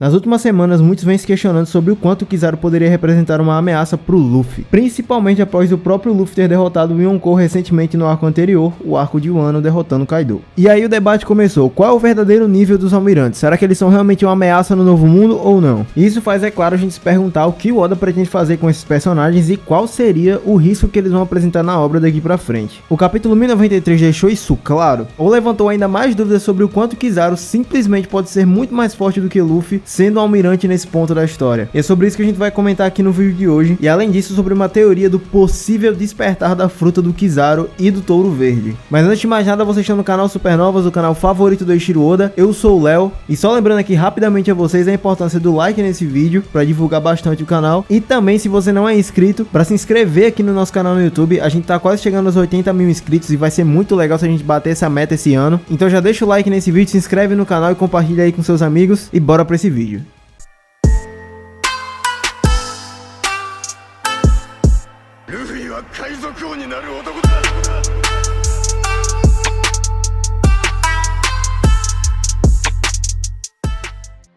Nas últimas semanas, muitos vêm se questionando sobre o quanto o Kizaru poderia representar uma ameaça pro Luffy, principalmente após o próprio Luffy ter derrotado o Yonkou recentemente no arco anterior, o arco de Wano, derrotando Kaido. E aí o debate começou: qual é o verdadeiro nível dos almirantes? Será que eles são realmente uma ameaça no Novo Mundo ou não? E isso faz, é claro, a gente se perguntar o que o Oda pretende fazer com esses personagens e qual seria o risco que eles vão apresentar na obra daqui pra frente. O capítulo 1093 deixou isso claro, ou levantou ainda mais dúvidas sobre o quanto Kizaru simplesmente pode ser muito mais forte do que Luffy, sendo um almirante nesse ponto da história. E é sobre isso que a gente vai comentar aqui no vídeo de hoje, e além disso sobre uma teoria do possível despertar da fruta do Kizaru e do Touro Verde. Mas antes de mais nada, vocês estão no canal Supernovas, o canal favorito do Eiichiro Oda. Eu sou o Léo, e só lembrando aqui rapidamente a vocês a importância do like nesse vídeo, para divulgar bastante o canal, e também, se você não é inscrito, para se inscrever aqui no nosso canal no YouTube. A gente tá quase chegando aos 80 mil inscritos, e vai ser muito legal se a gente bater essa meta esse ano. Então já deixa o like nesse vídeo, se inscreve no canal e compartilha aí com seus amigos, e bora pra esse vídeo.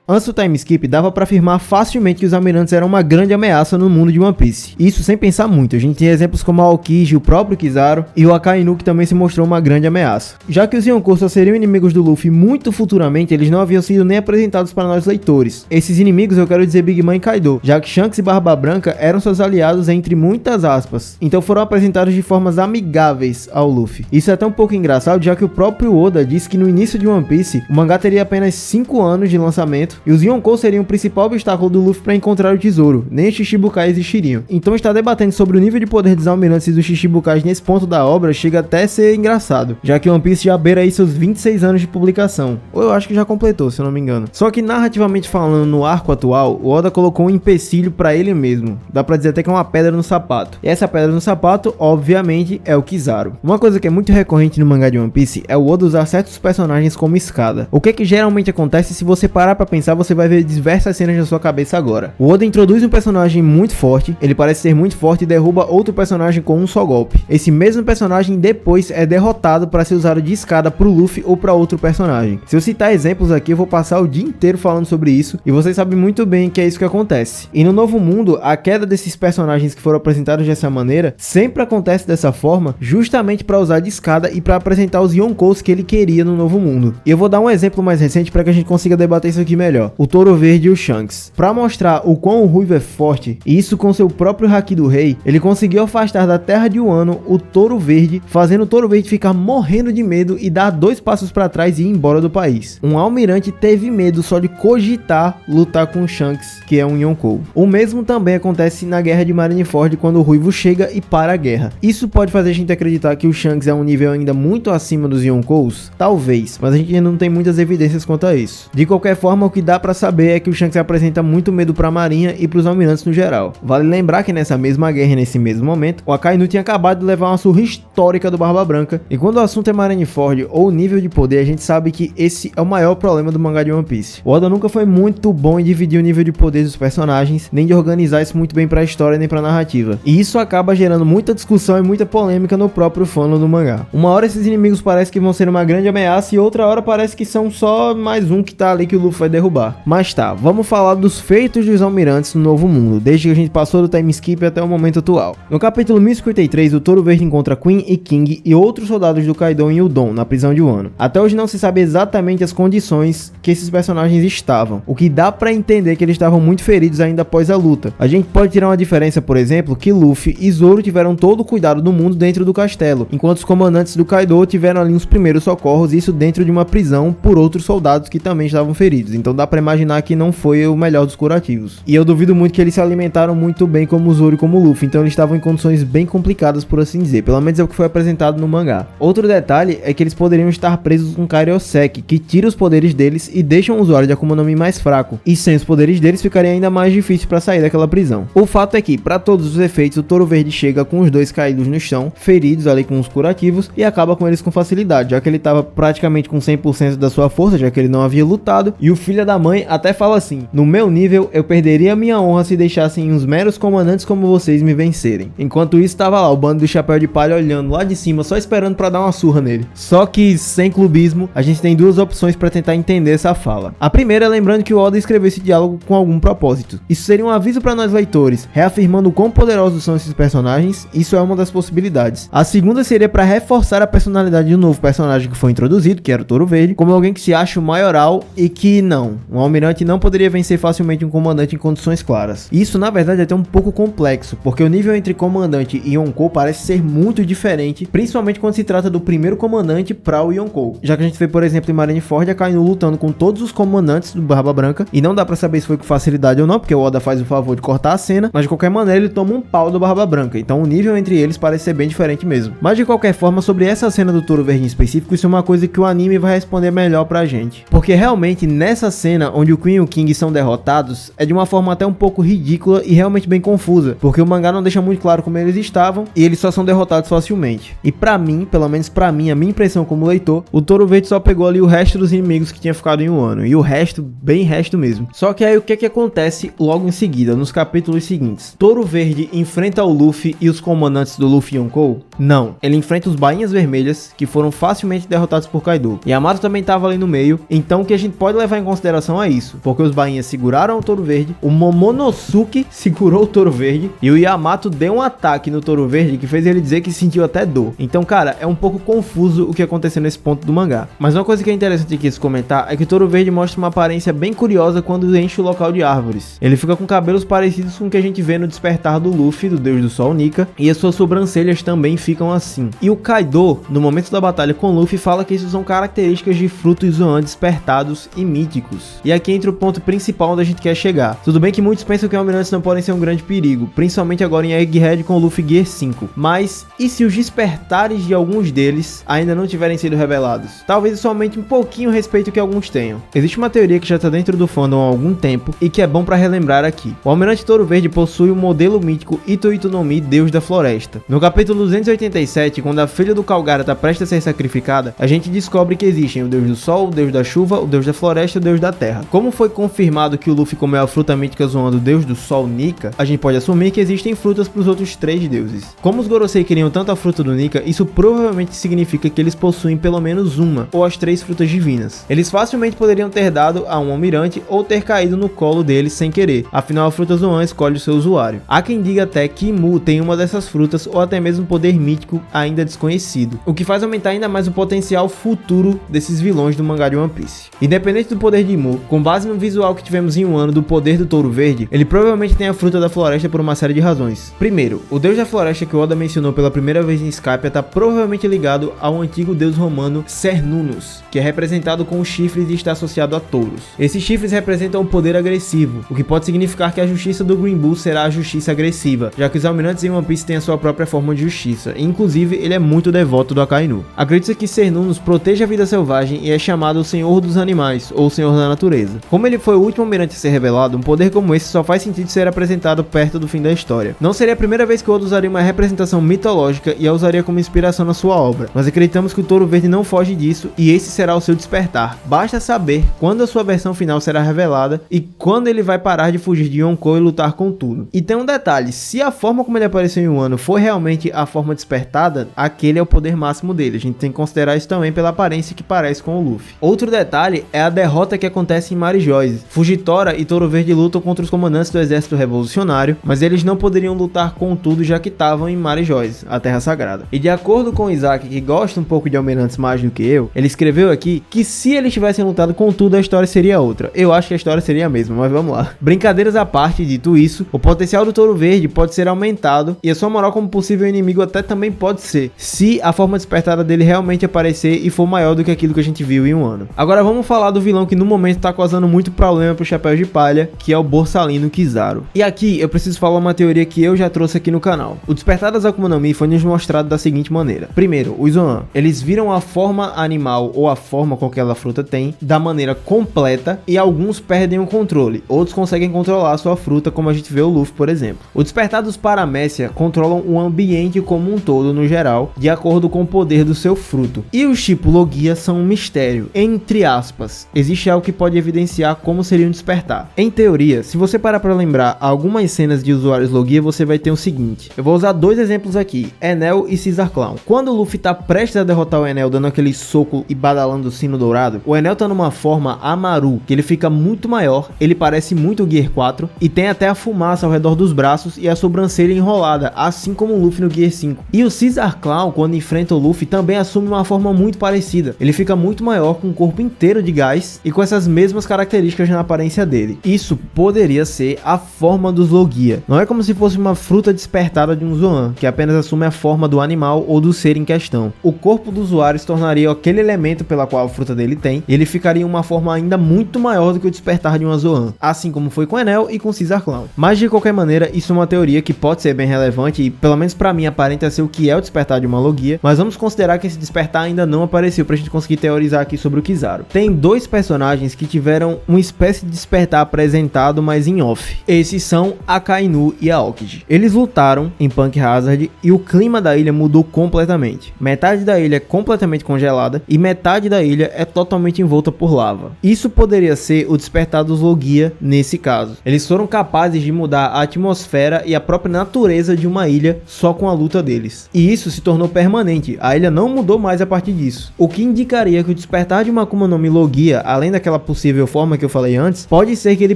Antes do time skip, dava pra afirmar facilmente que os almirantes eram uma grande ameaça no mundo de One Piece. Isso sem pensar muito, a gente tem exemplos como a Aokiji, o próprio Kizaru e o Akainu, que também se mostrou uma grande ameaça. Já que os Yonkou só seriam inimigos do Luffy muito futuramente, eles não haviam sido nem apresentados para nós leitores. Esses inimigos eu quero dizer Big Mom e Kaido, já que Shanks e Barba Branca eram seus aliados entre muitas aspas, então foram apresentados de formas amigáveis ao Luffy. Isso é até um pouco engraçado, já que o próprio Oda disse que no início de One Piece, o mangá teria apenas 5 anos de lançamento, e os Yonkou seriam o principal obstáculo do Luffy para encontrar o tesouro, nem os Shichibukai existiriam. Então estar debatendo sobre o nível de poder dos almirantes e dos Shichibukais nesse ponto da obra chega até a ser engraçado, já que One Piece já beira aí seus 26 anos de publicação, ou eu acho que já completou, se eu não me engano. Só que narrativamente falando, no arco atual, o Oda colocou um empecilho para ele mesmo, dá pra dizer até que é uma pedra no sapato. E essa pedra no sapato, obviamente, é o Kizaru. Uma coisa que é muito recorrente no mangá de One Piece é o Oda usar certos personagens como escada. O que geralmente acontece, se você parar pra pensar, você vai ver diversas cenas na sua cabeça agora. O Oda introduz um personagem muito forte, ele parece ser muito forte e derruba outro personagem com um só golpe. Esse mesmo personagem depois é derrotado para ser usado de escada pro Luffy ou para outro personagem. Se eu citar exemplos aqui, eu vou passar o dia inteiro falando sobre isso, e vocês sabem muito bem que é isso que acontece. E no Novo Mundo, a queda desses personagens que foram apresentados dessa maneira sempre acontece dessa forma, justamente para usar de escada e para apresentar os Yonkous que ele queria no Novo Mundo. E eu vou dar um exemplo mais recente para que a gente consiga debater isso aqui melhor. O Touro Verde e o Shanks. Para mostrar o quão o Ruivo é forte, e isso com seu próprio Haki do Rei, ele conseguiu afastar da terra de Wano o Touro Verde, fazendo o Touro Verde ficar morrendo de medo e dar 2 passos para trás e ir embora do país. Um almirante teve medo só de cogitar lutar com o Shanks, que é um Yonkou. O mesmo também acontece na guerra de Marineford, quando o Ruivo chega e para a guerra. Isso pode fazer a gente acreditar que o Shanks é um nível ainda muito acima dos Yonkous? Talvez, mas a gente ainda não tem muitas evidências quanto a isso. De qualquer forma, o que dá para saber é que o Shanks apresenta muito medo para a marinha e para os almirantes no geral. Vale lembrar que nessa mesma guerra e nesse mesmo momento, o Akainu tinha acabado de levar uma surra histórica do Barba Branca, e quando o assunto é Marineford ou nível de poder, a gente sabe que esse é o maior problema do mangá de One Piece. O Oda nunca foi muito bom em dividir o nível de poder dos personagens, nem de organizar isso muito bem para a história nem para a narrativa, e isso acaba gerando muita discussão e muita polêmica no próprio fandom do mangá. Uma hora esses inimigos parecem que vão ser uma grande ameaça, e outra hora parece que são só mais um que tá ali que o Luffy vai derrubar. Mas tá, vamos falar dos feitos dos almirantes no Novo Mundo, desde que a gente passou do time skip até o momento atual. No capítulo 1053, o Touro Verde encontra Queen e King e outros soldados do Kaido em Udon, na prisão de Wano. Até hoje não se sabe exatamente as condições que esses personagens estavam, o que dá pra entender que eles estavam muito feridos ainda após a luta. A gente pode tirar uma diferença, por exemplo, que Luffy e Zoro tiveram todo o cuidado do mundo dentro do castelo, enquanto os comandantes do Kaido tiveram ali os primeiros socorros, isso dentro de uma prisão por outros soldados que também estavam feridos. Então dá pra imaginar que não foi o melhor dos curativos. E eu duvido muito que eles se alimentaram muito bem como o Zoro e como o Luffy, então eles estavam em condições bem complicadas, por assim dizer. Pelo menos é o que foi apresentado no mangá. Outro detalhe é que eles poderiam estar presos com Kairosek, que tira os poderes deles e deixa o usuário de Akuma no Mi mais fraco, e sem os poderes deles ficaria ainda mais difícil para sair daquela prisão. O fato é que, para todos os efeitos, o Touro Verde chega com os dois caídos no chão, feridos ali com os curativos, e acaba com eles com facilidade, já que ele estava praticamente com 100% da sua força, já que ele não havia lutado, e o filho da mãe até fala assim: no meu nível, eu perderia minha honra se deixassem uns meros comandantes como vocês me vencerem. Enquanto isso, tava lá o bando do Chapéu de Palha olhando lá de cima, só esperando pra dar uma surra nele. Só que, sem clubismo, a gente tem duas opções pra tentar entender essa fala. A primeira é lembrando que o Oda escreveu esse diálogo com algum propósito. Isso seria um aviso pra nós leitores, reafirmando o quão poderosos são esses personagens. Isso é uma das possibilidades. A segunda seria pra reforçar a personalidade do novo personagem que foi introduzido, que era o Touro Verde, como alguém que se acha o maioral e que não, um almirante não poderia vencer facilmente um comandante em condições claras. Isso na verdade é até um pouco complexo, porque o nível entre comandante e Yonkou parece ser muito diferente, principalmente quando se trata do primeiro comandante para o Yonkou, já que a gente vê, por exemplo, em Marineford a Akainu lutando com todos os comandantes do Barba Branca, e não dá pra saber se foi com facilidade ou não, porque o Oda faz o favor de cortar a cena, mas de qualquer maneira ele toma um pau do Barba Branca, então o nível entre eles parece ser bem diferente mesmo. Mas de qualquer forma, sobre essa cena do Touro Verde em específico, isso é uma coisa que o anime vai responder melhor pra gente, porque realmente nessa cena onde o Queen e o King são derrotados, é de uma forma até um pouco ridícula e realmente bem confusa, porque o mangá não deixa muito claro como eles estavam e eles só são derrotados facilmente. E pra mim, pelo menos pra mim, a minha impressão como leitor, o Touro Verde só pegou ali o resto dos inimigos que tinha ficado em um ano, e o resto, bem resto mesmo. Só que aí o que acontece logo em seguida, nos capítulos seguintes? Touro Verde enfrenta o Luffy e os comandantes do Luffy Yonkou? Não, ele enfrenta os Bainhas Vermelhas, que foram facilmente derrotados por Kaido. Yamato também tava ali no meio, então o que a gente pode levar em consideração é isso, porque os Bainhas seguraram o Touro Verde, o Momonosuke segurou o Touro Verde, e o Yamato deu um ataque no Touro Verde que fez ele dizer que sentiu até dor. Então, cara, é um pouco confuso o que aconteceu nesse ponto do mangá. Mas uma coisa que é interessante aqui se comentar é que o Touro Verde mostra uma aparência bem curiosa quando enche o local de árvores. Ele fica com cabelos parecidos com o que a gente vê no despertar do Luffy, do Deus do Sol Nika, e as suas sobrancelhas também ficam assim. E o Kaido, no momento da batalha com Luffy, fala que isso são características de frutos Zoan despertados e míticos. E aqui entra o ponto principal onde a gente quer chegar. Tudo bem que muitos pensam que almirantes não podem ser um grande perigo, principalmente agora em Egghead com o Luffy Gear 5. Mas, e se os despertares de alguns deles ainda não tiverem sido revelados? Talvez isso aumente um pouquinho o respeito que alguns tenham. Existe uma teoria que já está dentro do fandom há algum tempo e que é bom para relembrar aqui. O Almirante Touro Verde possui o modelo mítico Ito no Mi, Deus da Floresta. No capítulo 287, quando a filha do Kalgara está prestes a ser sacrificada, a gente descobre que existem o Deus do Sol, o Deus da Chuva, o Deus da Floresta e o Deus da Terra. Como foi confirmado que o Luffy comeu a fruta mítica zoando o Deus do Sol Nika, a gente pode assumir que existem frutas para os outros três deuses. Como os Gorosei queriam tanto a fruta do Nika, isso provavelmente significa que eles possuem pelo menos uma ou as três frutas divinas. Eles facilmente poderiam ter dado a um almirante ou ter caído no colo deles sem querer, afinal a fruta Zoan escolhe o seu usuário. Há quem diga até que Mu tem uma dessas frutas ou até mesmo um poder mítico ainda desconhecido, o que faz aumentar ainda mais o potencial futuro desses vilões do mangá de One Piece. Independente do poder de Mu, com base no visual que tivemos em um ano do poder do Touro Verde, ele provavelmente tem a fruta da floresta por uma série de razões. Primeiro, o deus da floresta que o Oda mencionou pela primeira vez em Skypiea está provavelmente ligado ao antigo deus romano Cernunnos, que é representado com os chifres e está associado a touros. Esses chifres representam o poder agressivo, o que pode significar que a justiça do Green Bull será a justiça agressiva, já que os almirantes em One Piece têm a sua própria forma de justiça, e inclusive ele é muito devoto do Akainu. Acredita-se que Cernunnos protege a vida selvagem e é chamado o Senhor dos Animais, ou Senhor da Natureza. Como ele foi o último almirante a ser revelado, um poder como esse só faz sentido ser apresentado perto do fim da história. Não seria a primeira vez que o Oda usaria uma representação mitológica e a usaria como inspiração na sua obra, mas acreditamos que o Touro Verde não foge disso e esse será o seu despertar. Basta saber quando a sua versão final será revelada e quando ele vai parar de fugir de Yonkou e lutar com tudo. E tem um detalhe, se a forma como ele apareceu em Wano for realmente a forma despertada, aquele é o poder máximo dele. A gente tem que considerar isso também pela aparência que parece com o Luffy. Outro detalhe é a derrota que acontece em Marijoice. Fujitora e Touro Verde lutam contra os comandantes do exército revolucionário, mas eles não poderiam lutar com tudo já que estavam em Marijoice, a Terra Sagrada. E de acordo com Isaac, que gosta um pouco de almirantes mais do que eu, ele escreveu aqui que se eles tivessem lutado com tudo, a história seria outra. Eu acho que a história seria a mesma, mas vamos lá. Brincadeiras à parte, dito isso, o potencial do Touro Verde pode ser aumentado e a sua moral como possível inimigo até também pode ser, se a forma despertada dele realmente aparecer e for maior do que aquilo que a gente viu em um ano. Agora vamos falar do vilão que no momento tá causando muito problema pro Chapéu de Palha, que é o Borsalino Kizaru. E aqui eu preciso falar uma teoria que eu já trouxe aqui no canal. O despertar das Akuma no Mi foi nos mostrado da seguinte maneira. Primeiro, os Zoan, eles viram a forma animal ou a forma com que aquela fruta tem da maneira completa e alguns perdem o controle, outros conseguem controlar a sua fruta, como a gente vê o Luffy, por exemplo. O despertar dos Paramécia controlam o ambiente como um todo no geral, de acordo com o poder do seu fruto. E os tipo Logia são um mistério, entre aspas. Existe algo que pode evidenciar como seria um despertar. Em teoria, se você parar para lembrar algumas cenas de usuários Logia, você vai ter o seguinte. Eu vou usar dois exemplos aqui, Enel e Caesar Clown. Quando o Luffy tá prestes a derrotar o Enel dando aquele soco e badalando o sino dourado, o Enel tá numa forma Amaru, que ele fica muito maior, ele parece muito o Gear 4 e tem até a fumaça ao redor dos braços e a sobrancelha enrolada, assim como o Luffy no Gear 5. E o Caesar Clown, quando enfrenta o Luffy, também assume uma forma muito parecida. Ele fica muito maior, com o corpo inteiro de gás e com essas mesmas características na aparência dele. Isso poderia ser a forma dos Logia. Não é como se fosse uma fruta despertada de um Zoan, que apenas assume a forma do animal ou do ser em questão. O corpo do usuário se tornaria aquele elemento pela qual a fruta dele tem, e ele ficaria em uma forma ainda muito maior do que o despertar de uma Zoan, assim como foi com Enel e com Caesar Clown. Mas de qualquer maneira, isso é uma teoria que pode ser bem relevante e pelo menos pra mim aparenta ser o que é o despertar de uma Logia, mas vamos considerar que esse despertar ainda não apareceu pra gente conseguir teorizar aqui sobre o Kizaru. Tem dois personagens que tiveram uma espécie de despertar apresentado, mas em off. Esses são a Akainu e a Aokiji. Eles lutaram em Punk Hazard e o clima da ilha mudou completamente. Metade da ilha é completamente congelada e metade da ilha é totalmente envolta por lava. Isso poderia ser o despertar dos Logia nesse caso. Eles foram capazes de mudar a atmosfera e a própria natureza de uma ilha só com a luta deles. E isso se tornou permanente. A ilha não mudou mais a partir disso. O que indicaria que o despertar de uma Akuma no Mi Logia, além daquela possível forma que eu falei antes, pode ser que ele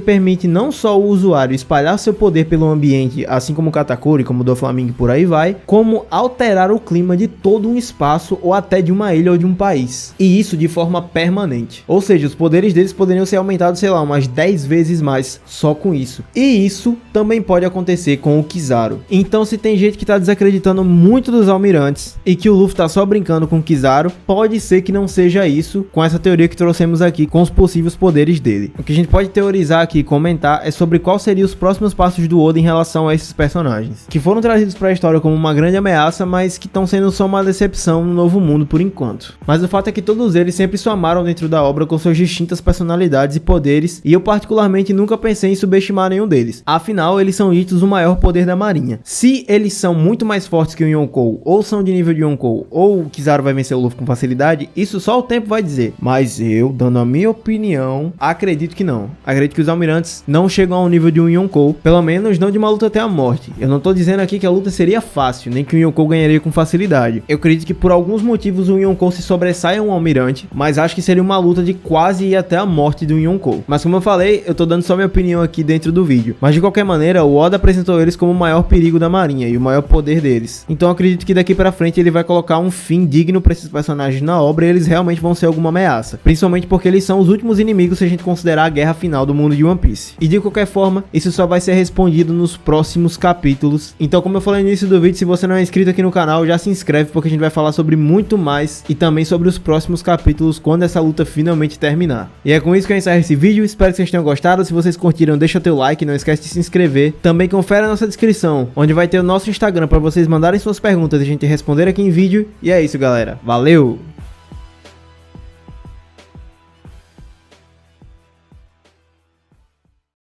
permite não só o usuário espalhar seu poder pelo ambiente, assim como o Katakuri, como o Doflamingo e por aí vai, como alterar o clima de todo um espaço ou até de uma ilha ou de um país. E isso de forma permanente. Ou seja, os poderes deles poderiam ser aumentados, sei lá, umas 10 vezes mais só com isso. E isso também pode acontecer com o Kizaru. Então, se tem gente que tá desacreditando muito dos almirantes e que o Luffy tá só brincando com o Kizaru, pode ser que não seja isso com essa teoria que trouxemos aqui com os possíveis poderes dele. O que a gente pode teorizar aqui e comentar é sobre qual seriam os próximos passos do Oda em relação a esses personagens, que foram trazidos para a história como uma grande ameaça, mas que estão sendo só uma decepção no novo mundo por enquanto. Mas o fato é que todos eles sempre se amaram dentro da obra com suas distintas personalidades e poderes, e eu particularmente nunca pensei em subestimar nenhum deles. Afinal, eles são ditos o maior poder da marinha. Se eles são muito mais fortes que o Yonkou, ou são de nível de Yonkou, ou o Kizaru vai vencer o Luffy com facilidade, isso só o tempo vai dizer. Mas eu, dando a minha opinião, acredito que não. Acredito que os almirantes não chegam ao nível de um Yonkou, pelo menos não de uma luta até a morte. Eu não tô dizendo aqui que a luta seria fácil, nem que o Yonkou ganharia com facilidade. Eu acredito que por alguns motivos o Yonkou se sobressaia a um almirante, mas acho que seria uma luta de quase ir até a morte do Yonkou. Mas como eu falei, eu tô dando só minha opinião aqui dentro do vídeo. Mas de qualquer maneira, o Oda apresentou eles como o maior perigo da marinha e o maior poder deles. Então eu acredito que daqui pra frente ele vai colocar um fim digno pra esses personagens na obra e eles realmente vão ser alguma ameaça. Principalmente porque eles são os últimos inimigos se a gente considerar a guerra final do mundo de One Piece. E de qualquer forma, isso só vai ser respondido nos próximos capítulos. Então, como eu falei no início do vídeo, se você não é inscrito aqui no canal, já se inscreve porque a gente vai falar sobre muito mais e também sobre os próximos capítulos quando essa luta finalmente terminar. E é com isso que eu encerro esse vídeo, espero que vocês tenham gostado. Se vocês curtiram, deixa teu like, não esquece de se inscrever. Também confere a nossa descrição, onde vai ter o nosso Instagram para vocês mandarem suas perguntas e a gente responder aqui em vídeo. E é isso, galera. Valeu!